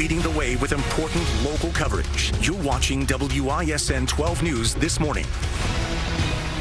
leading the way with important local coverage. You're watching WISN 12 News this morning.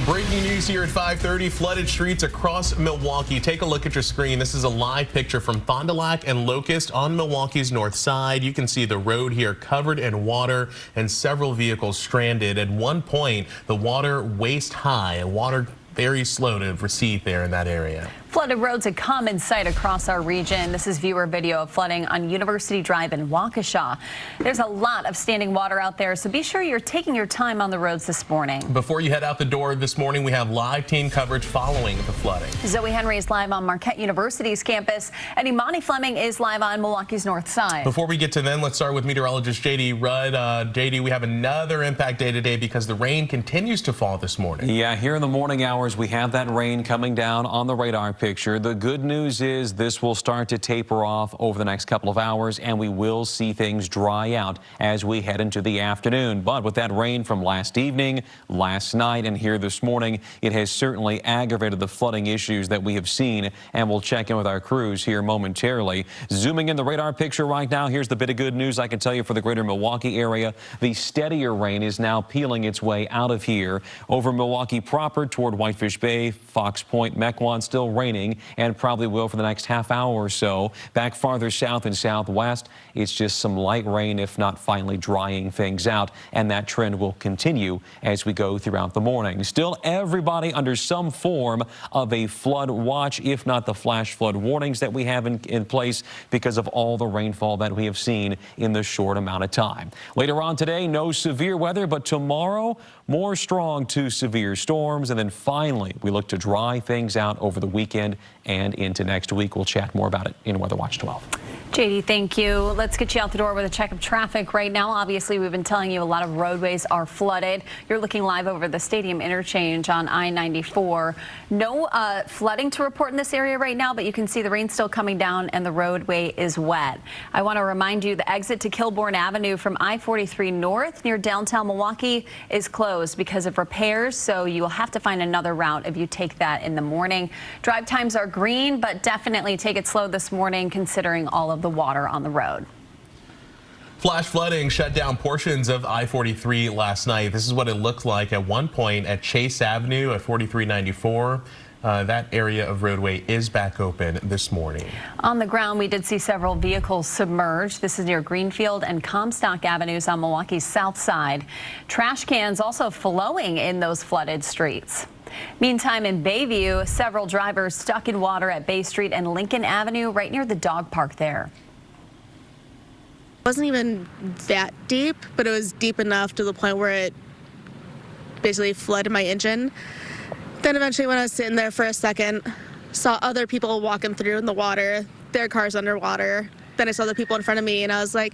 Breaking news here at 5:30, flooded streets across Milwaukee. Take a look at your screen. This is a live picture from Fond du Lac and Locust on Milwaukee's north side. You can see the road here covered in water and several vehicles stranded. At one point, the water waist high and water very slow to recede there in that area. Flooded roads a common sight across our region. This is viewer video of flooding on University Drive in Waukesha. There's a lot of standing water out there, so be sure you're taking your time on the roads this morning. Before you head out the door this morning, we have live team coverage following the flooding. Zoe Henry is live on Marquette University's campus, and Imani Fleming is live on Milwaukee's north side. Before we get to them, let's start with meteorologist J.D. Rudd. J.D., we have another impact day today because the rain continues to fall this morning. Yeah, here in the morning hours, we have that rain coming down on the radar picture. The good news is this will start to taper off over the next couple of hours, and we will see things dry out as we head into the afternoon. But with that rain from last evening, last night, and here this morning, it has certainly aggravated the flooding issues that we have seen, and we'll check in with our crews here momentarily. Zooming in the radar picture right now, here's the bit of good news I can tell you for the greater Milwaukee area. The steadier rain is now peeling its way out of here over Milwaukee proper toward Whitefish Bay, Fox Point, Mequon, still raining, and probably will for the next half hour or so. Back farther south and southwest, it's just some light rain, if not finally drying things out, and that trend will continue as we go throughout the morning. Still, everybody under some form of a flood watch, if not the flash flood warnings that we have in place because of all the rainfall that we have seen in the short amount of time. Later on today, no severe weather, but tomorrow, more strong to severe storms, and then finally, we look to dry things out over the weekend and into next week. We'll chat more about it in Weather Watch 12. JD, thank you. Let's get you out the door with a check of traffic right now. Obviously, we've been telling you a lot of roadways are flooded. You're looking live over the stadium interchange on I-94. No flooding to report in this area right now, but you can see the rain still coming down and the roadway is wet. I want to remind you the exit to Kilbourne Avenue from I-43 North near downtown Milwaukee is closed because of repairs, so you will have to find another route if you take that in the morning. Drive times are green, but definitely take it slow this morning considering all of the water on the road. Flash flooding shut down portions of I-43 last night. This is what it looked like at one point at Chase Avenue at 4394. That area of roadway is back open this morning. On the ground, we did see several vehicles submerged. This is near Greenfield and Comstock Avenues on Milwaukee's south side. Trash cans also flowing in those flooded streets. Meantime, in Bayview, several drivers stuck in water at Bay Street and Lincoln Avenue right near the dog park there. It wasn't even that deep, but it was deep enough to the point where it basically flooded my engine. Then eventually when I was sitting there for a second, saw other people walking through in the water, their cars underwater. Then I saw the people in front of me and I was like,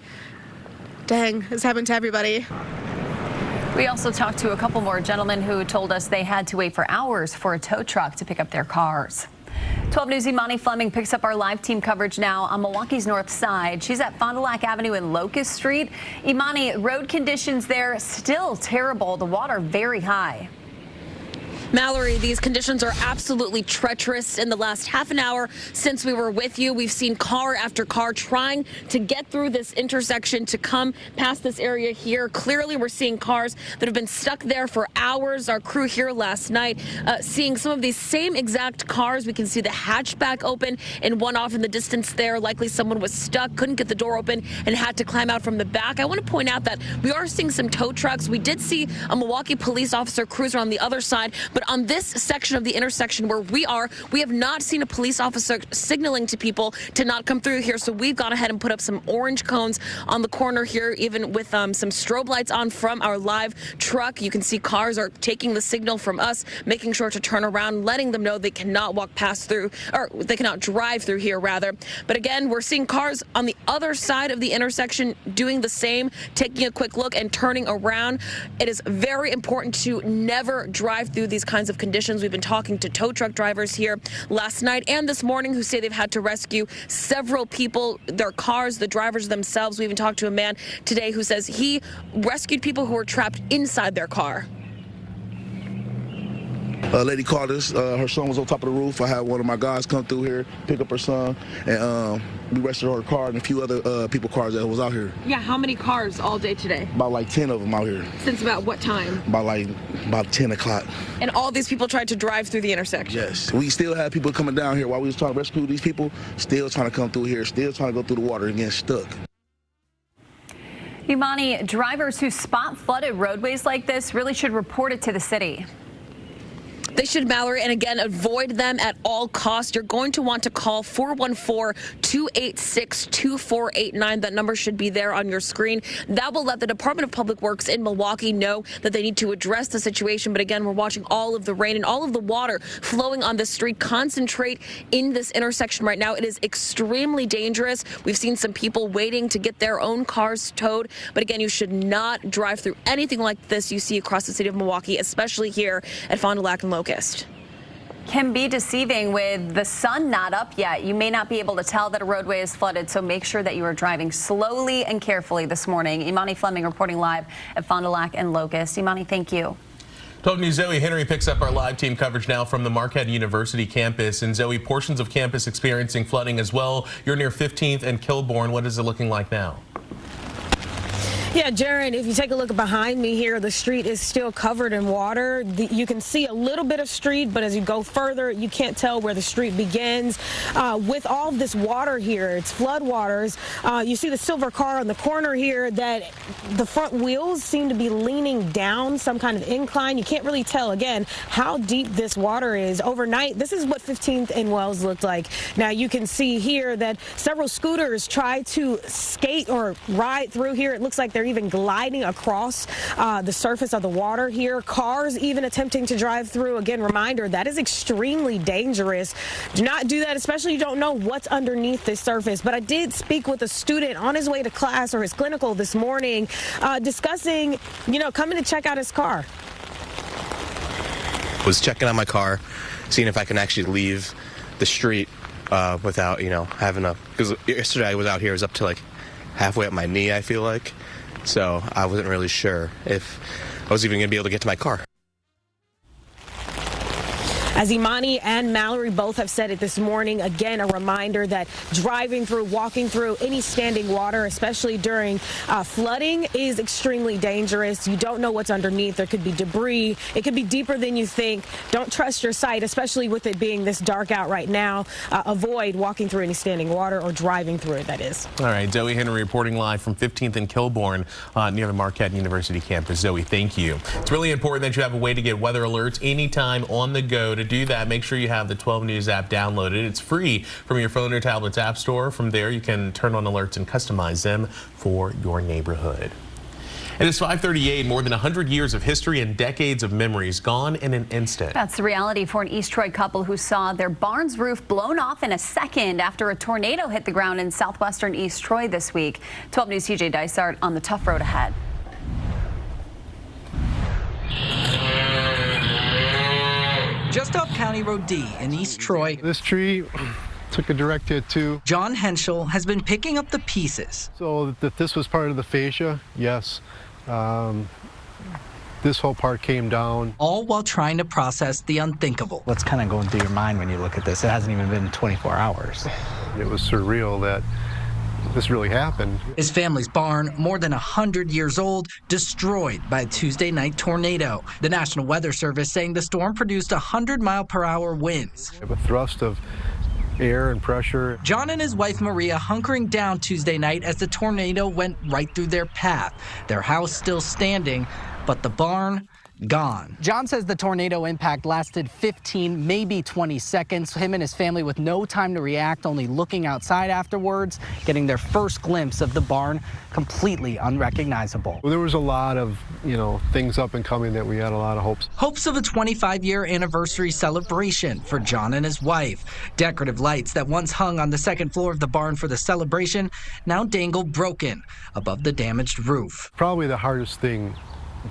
dang, it's happened to everybody. We also talked to a couple more gentlemen who told us they had to wait for hours for a tow truck to pick up their cars. 12 News' Imani Fleming picks up our live team coverage now on Milwaukee's north side. She's at Fond du Lac Avenue and Locust Street. Imani, road conditions there still terrible. The water very high. Mallory, these conditions are absolutely treacherous. In the last half an hour since we were with you, we've seen car after car trying to get through this intersection to come past this area here. Clearly, we're seeing cars that have been stuck there for hours. Our crew here last night seeing some of these same exact cars. We can see the hatchback open and one off in the distance there. Likely someone was stuck, couldn't get the door open, and had to climb out from the back. I want to point out that we are seeing some tow trucks. We did see a Milwaukee police officer cruiser on the other side, but on this section of the intersection where we are, we have not seen a police officer signaling to people to not come through here. So we've gone ahead and put up some orange cones on the corner here, even with some strobe lights on from our live truck. You can see cars are taking the signal from us, making sure to turn around, letting them know they cannot walk past through, or they cannot drive through here rather. But again, we're seeing cars on the other side of the intersection doing the same, taking a quick look and turning around. It is very important to never drive through these kinds of conditions. We've been talking to tow truck drivers here last night and this morning who say they've had to rescue several people, their cars, the drivers themselves. We even talked to a man today who says he rescued people who were trapped inside their car. A lady called us. Her son was on top of the roof. I had one of my guys come through here, pick up her son, and we rescued her car and a few other people cars that was out here. Yeah, how many cars all day today? About like 10 of them out here. Since about what time? About 10 o'clock. And all these people tried to drive through the intersection? Yes. We still had people coming down here while we was trying to rescue these people, still trying to come through here, still trying to go through the water and get stuck. Imani, drivers who spot flooded roadways like this really should report it to the city. They should, Mallory, and again, avoid them at all costs. You're going to want to call 414-286-2489. That number should be there on your screen. That will let the Department of Public Works in Milwaukee know that they need to address the situation. But again, we're watching all of the rain and all of the water flowing on the street concentrate in this intersection right now. It is extremely dangerous. We've seen some people waiting to get their own cars towed. But again, you should not drive through anything like this you see across the city of Milwaukee, especially here at Fond du Lac and Locust. Can be deceiving with the sun not up yet. You may not be able to tell that a roadway is flooded, so make sure that you are driving slowly and carefully this morning. Imani Fleming reporting live at Fond du Lac and Locust. Imani, thank you. 12 News' Zoe Henry picks up our live team coverage now from the Marquette University campus. And Zoe, portions of campus experiencing flooding as well. You're near 15th and Kilbourne. What is it looking like now? Yeah, Jaron, if you take a look behind me here, the street is still covered in water. You can see a little bit of street, but as you go further, you can't tell where the street begins. With all of this water here, it's flood waters. You see the silver car on the corner here that the front wheels seem to be leaning down some kind of incline. You can't really tell, again, how deep this water is. Overnight, this is what 15th and Wells looked like. Now, you can see here that several scooters try to skate or ride through here. It looks like they're even gliding across the surface of the water here. Cars even attempting to drive through. Again, reminder, that is extremely dangerous. Do not do that, especially you don't know what's underneath this surface. But I did speak with a student on his way to class or his clinical this morning discussing, coming to check out his car. Was checking on my car, seeing if I can actually leave the street without, having a, because yesterday I was out here, it was up to like halfway up my knee, I feel like. So I wasn't really sure if I was even going to be able to get to my car. As Imani and Mallory both have said it this morning, again, a reminder that driving through, walking through any standing water, especially during flooding, is extremely dangerous. You don't know what's underneath. There could be debris. It could be deeper than you think. Don't trust your sight, especially with it being this dark out right now. Avoid walking through any standing water or driving through it, that is. All right, Zoe Henry reporting live from 15th and Kilbourne near the Marquette University campus. Zoe, thank you. It's really important that you have a way to get weather alerts anytime on the go. To do that, make sure you have the 12 News app downloaded. It's free from your phone or tablet's app store. From there, you can turn on alerts and customize them for your neighborhood. It is 5:38. More than 100 years of history and decades of memories gone in an instant. That's the reality for an East Troy couple who saw their barn's roof blown off in a second after a tornado hit the ground in southwestern East Troy this week. 12 News' TJ Dysart on the tough road ahead. Just off County Road D in East Troy, this tree took a direct hit too. John Henschel has been picking up the pieces. So that this was part of the fascia, yes. This whole part came down. All while trying to process the unthinkable. What's kind of going through your mind when you look at this? It hasn't even been 24 hours. It was surreal that this really happened. His family's barn, more than 100 years old, destroyed by a Tuesday night tornado. The National Weather Service saying the storm produced 100-mile-per-hour winds. A thrust of air and pressure. John and his wife Maria hunkering down Tuesday night as the tornado went right through their path. Their house still standing, but the barn gone. John says the tornado impact lasted 15, maybe 20 seconds. Him and his family with no time to react, only looking outside afterwards, getting their first glimpse of the barn completely unrecognizable. Well, there was a lot of, things up and coming that we had a lot of hopes. Hopes of a 25-year anniversary celebration for John and his wife. Decorative lights that once hung on the second floor of the barn for the celebration now dangle broken above the damaged roof. Probably the hardest thing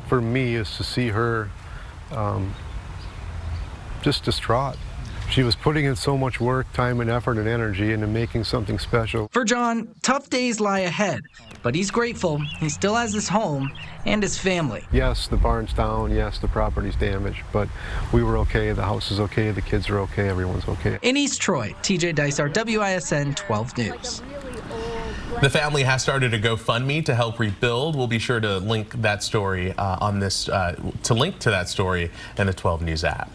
for me is to see her just distraught. She was putting in so much work, time and effort and energy into making something special. For John, tough days lie ahead, but he's grateful he still has his home and his family. Yes, the barn's down. Yes, the property's damaged, but we were okay. The house is okay. The kids are okay. Everyone's okay. In East Troy, TJ Dysart, WISN 12 News. The family has started a GoFundMe to help rebuild. We'll be sure to link that story to link to that story in the 12 News app.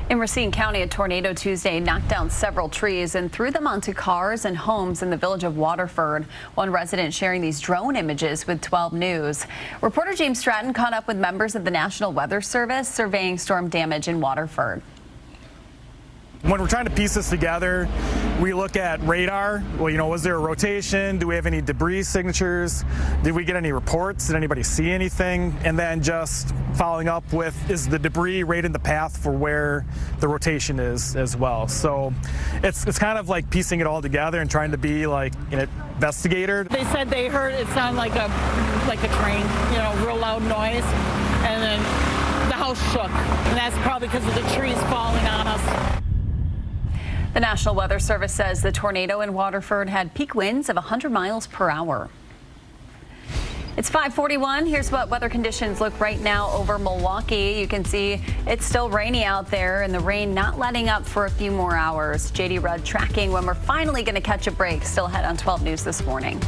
In Racine County, a tornado Tuesday knocked down several trees and threw them onto cars and homes in the village of Waterford. One resident sharing these drone images with 12 News. Reporter James Stratton caught up with members of the National Weather Service surveying storm damage in Waterford. When we're trying to piece this together, we look at radar. Well, you know, was there a rotation? Do we have any debris signatures? Did we get any reports? Did anybody see anything? And then just following up with, is the debris right in the path for where the rotation is as well? So it's kind of like piecing it all together and trying to be like an investigator. They said they heard it sound like a train, you know, real loud noise, and then the house shook. And that's probably because of the trees falling on us. The National Weather Service says the tornado in Waterford had peak winds of 100 miles per hour. It's 5:41. Here's what weather conditions look right now over Milwaukee. You can see it's still rainy out there and the rain not letting up for a few more hours. JD Rudd tracking when we're finally going to catch a break. Still ahead on 12 News this morning.